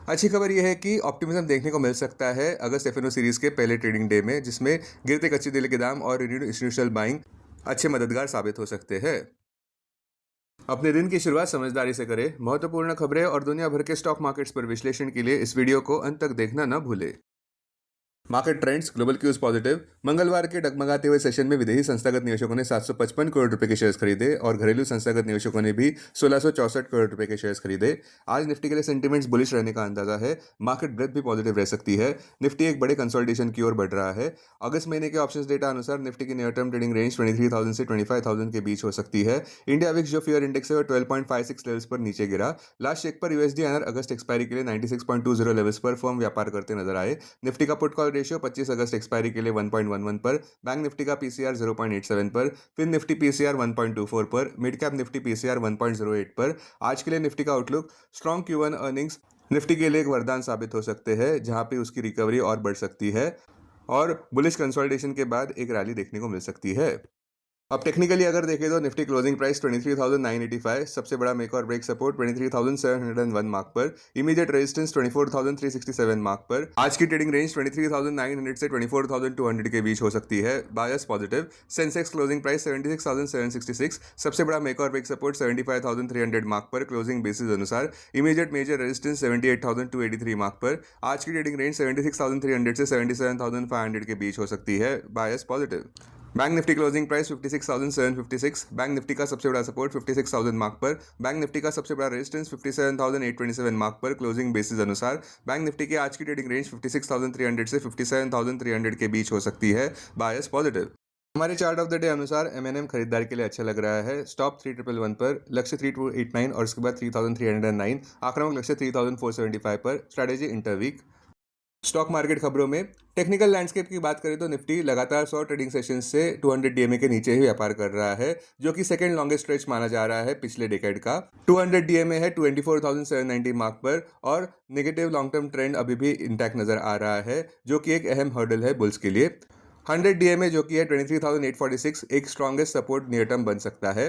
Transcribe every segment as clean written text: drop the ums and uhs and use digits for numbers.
अच्छी खबर यह है कि ऑप्टिमिज्म देखने को मिल सकता है अगस्त एफ सीरीज के पहले ट्रेडिंग डे में, जिसमें गिरते कच्चे तेल के दाम और रिन्यूड इंस्टीट्यूशनल बाइंग अच्छे मददगार साबित हो सकते हैं। अपने दिन की शुरुआत समझदारी से करें। महत्वपूर्ण खबरें और दुनिया भर के स्टॉक मार्केट्स पर विश्लेषण के लिए इस वीडियो को अंत तक देखना न भूलें। Market trends, global cues positive. मंगलवार के डगमगाते हुए सेशन में विदेशी संस्थागत निवेशकों ने 755 करोड़ रुपए के शेयर्स खरीदे और घरेलू संस्थागत निवेशकों ने भी 1664 करोड़ रुपए के शेयर्स खरीदे। आज निफ्टी के लिए सेंटीमेंट्स बुलिश रहने का अंदाजा है। मार्केट ब्रेथ भी पॉजिटिव रह सकती है। निफ्टी एक बड़े कंसोलिडेशन की ओर बढ़ रहा है। अगस्त महीने के ऑप्शंस डेटा अनुसार निफ्टी की नियर टर्म ट्रेडिंग रेंज 23,000 से 25,000 के बीच हो सकती है। इंडिया विक्स जो फियर इंडेक्स है वो 12.56 लेवल्स पर नीचे गिरा। लास्ट चेक पर यूएसडी आईएनआर अगस्त एक्सपायरी के लिए 96.20 लेवल्स पर फर्म व्यापार करते नजर आए। निफ्टी का पुट कॉल रेशियो 25 अगस्त एक्सपायरी के लिए 1.11 पर, बैंक निफ्टी का पीसीआर 0.87 पर, फिन निफ्टी पीसीआर 1.24 पर, मिड कैप निफ्टी पीसीआर 1.08 पर। आज के लिए निफ्टी का outlook strong Q1 earnings Nifty के लिए एक वरदान साबित हो सकते हैं, जहां पे उसकी रिकवरी और बढ़ सकती है और बुलिश कंसोलिडेशन के बाद एक रैली देखने को मिल सकती है। अब टेक्निकली अगर देखें तो निफ्टी क्लोजिंग प्राइस 23,985, सबसे बड़ा मेक और ब्रेक सपोर्ट 23,701 मार्क पर, इमीडिएट रेजिस्टेंस 24,367 मार्क पर। आज की ट्रेडिंग रेंज 23,900 से 24,200 के बीच हो सकती है। Bias positive. Sensex closing price 76,766, सबसे बड़ा मेक और ब्रेक सपोर्ट 75,300 मार्क पर क्लोजिंग बेसिस अनुसार। इमीडिएट मेजर रेजिस्टेंस 78,283 मार्क पर। आज की ट्रेडिंग रेंज 76,300 से 77,500 के बीच हो सकती है। Bias positive. Bank Nifty closing price 56,756, bank Nifty का सबसे बड़ा सपोर्ट 56,000 मार्क पर, बैंक निफ्टी का सबसे बड़ा रेजिस्टेंस 57,827 मार्क पर क्लोजिंग बेसिस अनुसार। बैंक निफ्टी की आज की ट्रेडिंग रेंज 56,300 से 57,300 के बीच हो सकती है। Bias positive. हमारे चार्ट ऑफ द डे अनुसार एमएनएम खरीदार के लिए अच्छा लग रहा है। स्टॉप 3111 पर, लक्ष्य 3289 और उसके बाद 3309, आक्रामक लक्ष्य 3475 पर। स्ट्रैटेजी इंटरवीक। स्टॉक मार्केट खबरों में टेक्निकल लैंडस्केप की बात करें तो निफ्टी लगातार 100 ट्रेडिंग सेशंस से 200 डीएमए के नीचे ही व्यापार कर रहा है, जो कि सेकंड लॉन्गेस्ट स्ट्रेच माना जा रहा है पिछले डेकेड का। 200 डीएमए है 24,790 मार्क पर और नेगेटिव लॉन्ग टर्म ट्रेंड अभी भी इंटैक्ट नजर आ रहा है, जो कि एक अहम हर्डल है बुल्स के लिए। 100 डीएमए जो कि है 23,846, एक स्ट्रॉन्गेस्ट सपोर्ट नियर टर्म बन सकता है।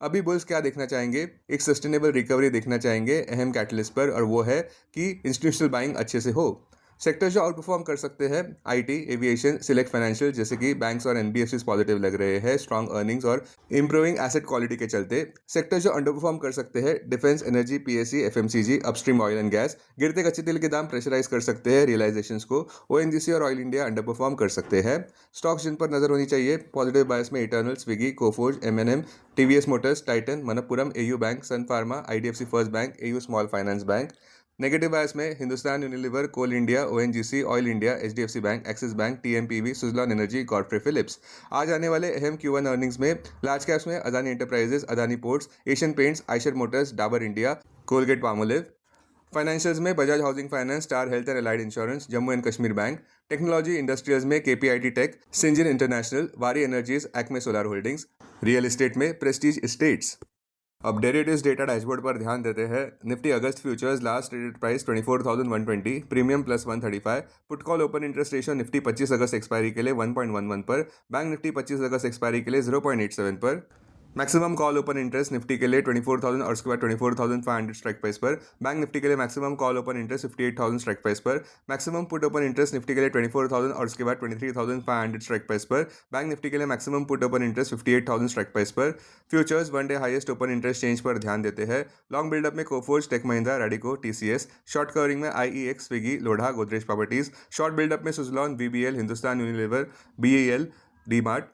अभी बुल्स क्या देखना चाहेंगे? एक सस्टेनेबल रिकवरी देखना चाहेंगे अहम कैटलिस्ट पर, और वो है कि इंस्टीट्यूशनल बाइंग अच्छे से हो। सेक्टर्स जो आउट परफॉर्म कर सकते हैं, आईटी, एविएशन, सिलेक्ट फाइनेंशियल, जैसे कि बैंक्स और एनबीएफसीज पॉजिटिव लग रहे हैं स्ट्रॉन्ग अर्निंग्स और इंप्रूविंग एसेट क्वालिटी के चलते। सेक्टर्स जो अंडर परफॉर्म कर सकते हैं, defence, energy, PSC, FMCG, upstream oil and gas. गिरते कच्चे तेल के दाम प्रेशराइज कर सकते हैं रियलाइजेशंस को। ओएनजीसी और ऑयल इंडिया अंडर परफॉर्म कर सकते हैं। स्टॉक्स जिन पर नजर होनी चाहिए पॉजिटिव बायस में Eternal, Swiggy, Coforge, MNM, TVS Motors, Titan, Manappuram, AU Bank, Sun Pharma, IDFC First Bank, AU Small Finance Bank. Negative bias में Hindustan Unilever, Coal India, ONGC, Oil India, HDFC Bank, Axis Bank, TMPV, Suzlon Energy, Godfrey Phillips. आज आने वाले अहम Q1 earnings में large caps में Adani Enterprises, Adani Ports, Asian Paints, Eicher Motors, Dabur India, Colgate Palmolive. Financials में Bajaj Housing Finance, Star Health and Allied Insurance, Jammu and Kashmir Bank. Technology industrials में KPIT Tech, Syngene International, Waaree Energies, Acme Solar Holdings. Real estate में Prestige Estates. अब derivatives data dashboard पर ध्यान देते हैं। Nifty August futures last traded price 24,120, premium plus 135। Put call open interest ratio Nifty 25 अगस्त expiry के लिए 1.11 पर, बैंक निफ्टी 25 अगस्त expiry के लिए 0.87 पर। Maximum call open interest Nifty के लिए 24,000 और उसके बाद 24,500 स्ट्राइक प्राइस पर, बैंक निफ्टी के लिए maximum call open interest 58,000 strike price पर। Maximum put open interest Nifty के लिए 24,000 और उसके बाद 23,500 स्ट्राइक प्राइस पर, बैंक निफ्टी के लिए maximum put open interest 58,000 strike price पर। Futures one day highest open interest change पर ध्यान देते हैं। लॉन्ग बिल्डअप में Coforge, Tech Mahindra, Radico, TCS. Short covering में IEX, Swiggy, Lodha, Godrej Properties. Short buildup में Suzlon, VBL, Hindustan Unilever, BEL, DMart.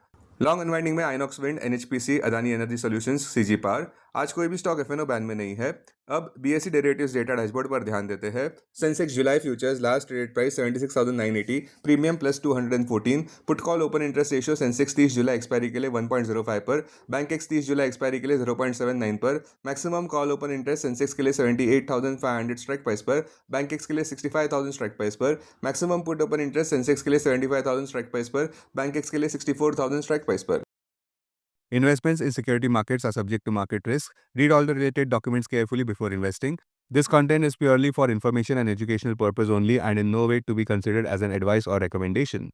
Long unwinding में Inox Wind, NHPC, Adani Energy Solutions, CG Power. आज कोई भी स्टॉक एफएनओ बैन में नहीं है। अब बीएसई डेरिवेटिव्स डेटा डैशबोर्ड पर ध्यान देते हैं। Sensex July futures last traded price 76,980, premium plus 214। Put call open interest ratio Sensex 30 July expiry के लिए 1.05 पर, बैंक एक्स 30 जुलाई एक्सपायरी के लिए 0.79 पर। Maximum call open interest Sensex के लिए 78,500 स्ट्राइक प्राइस पर, बैंक एक्स के लिए 65,000 स्ट्राइक प्राइस पर। Maximum put open interest Sensex के लिए 75,000 स्ट्राइक प्राइस पर, बैंक एक्स के लिए 64,000 स्ट्राइक प्राइस पर। Investments in security markets are subject to market risk. Read all the related documents carefully before investing. This content is purely for information and educational purpose only and in no way to be considered as an advice or recommendation.